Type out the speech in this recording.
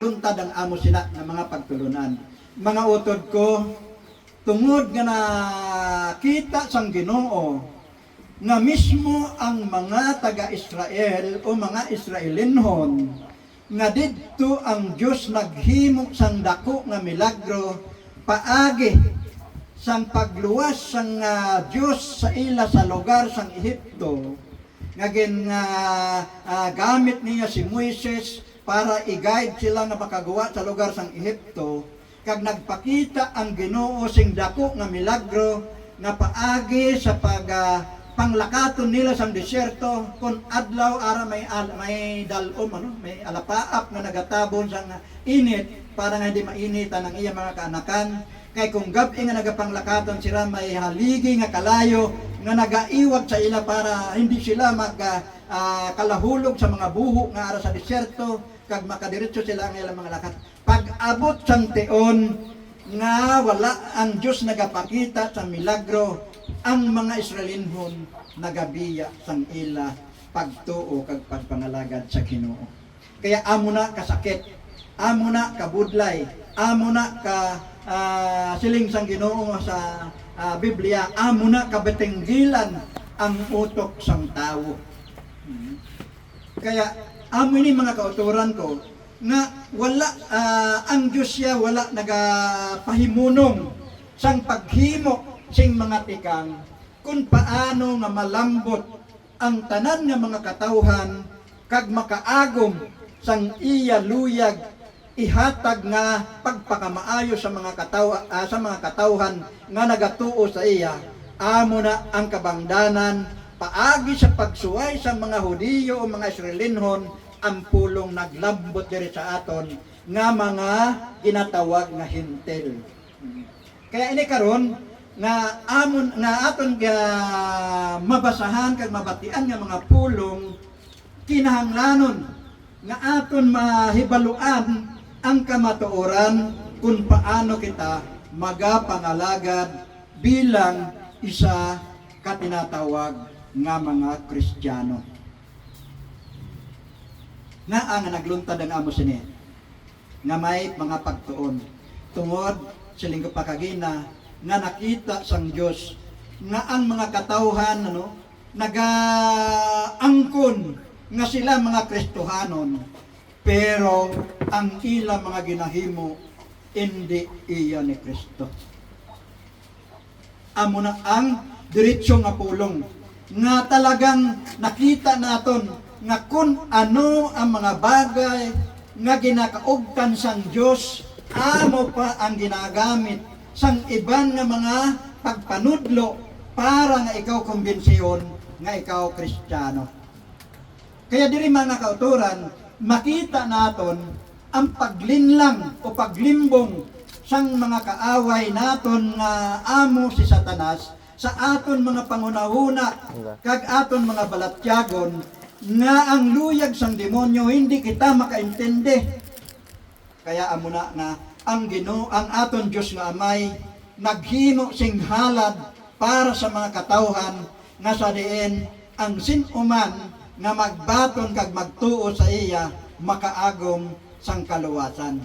luntad ang amo sila ng mga pagtulunan. Mga utod ko, tungod nga nakita sang Ginoo nga mismo ang mga taga-Israel o mga Israelinhon nga didto ang Dios naghimo sang dako nga milagro paagi sang pagluwas sang Dios sa ila sa lugar sang Ehipto nga gamit niya si Moises para i-guide sila nga makagawa sa lugar sang Ehipto, kag nagpakita ang Ginoo sing dako nga milagro nga paagi sa panglakaton nila sang desyerto kun adlaw ara may dalom may alapaap nga nagatabon sang init para nga hindi mainitan ang iya mga kaanakan. Kay kung gabi nga nagapanglakaton sila may haligi nga kalayo nga nagaiwag sa ila para hindi sila kalahulog sa mga buho nga ara sa desyerto kag makadiretso sila ang ilang mga lakat. Pag abot sang teon nga wala ang Dios nagapakita sa milagro, ang mga Israelinhon nagabiya sang ila pagtuo kag pagpangalagad sa Ginoo. Kaya amo na kasakit, amo na kabudlay, amo na ka siling sang Ginoo sa Biblia, amo na kabatenggilan ang utok sang tawo. Kaya amo ini mga kauturan ko nga wala ang Diyos siya wala nagapahimunong sang paghimo sing mga tikang kung paano nga malambot ang tanan nga mga katawhan kag makaagom sang iya luyag ihatag nga pagpakamaayo sa mga katawhan nga nagatuo sa iya. Amo na ang kabangdanan paagi sa pagsuway sa mga Hudiyo o mga Israelinhon ang pulong naglambot diri sa aton nga mga ginatawag nga hintil. Kaya ini karon nga amon nga aton mabasahan kag mabatian nga mga pulong kinahanglanon nga aton mahibaluan ang kamatuoran kung paano kita magapangalagad bilang isa katinatawag nga mga Kristiyano. Nga ang nagluntad ang amo sini nga may mga pagtuon tungod sa linggo pakagina nga nakita sang Dios nga ang mga katawhan nagaangkon nga sila mga Kristohanon pero ang ila mga ginahimo hindi iya ni Kristo. Amo na ang diretso nga pulong nga talagang nakita naton nga kung ano ang mga bagay nga ginakaugtan sang Dios amo pa ang ginagamit sang iban nga mga pagpanudlo para nga ikaw kumbensyon nga ikaw Kristiyano. Kaya diri mga kauturan makita naton ang paglinlang o paglimbong sang mga kaaway naton nga amo si Satanas sa aton mga pangunahuna kag aton mga balatyagon nga ang luyag sang demonyo hindi kita makaintindi. Kaya amo na nga ang Ginoo ang aton Dios nga Amay naghimo sing halad para sa mga katawhan nga sa diin ang sinuman nga magbaton kag magtuo sa iya makaagom sang kaluwasan.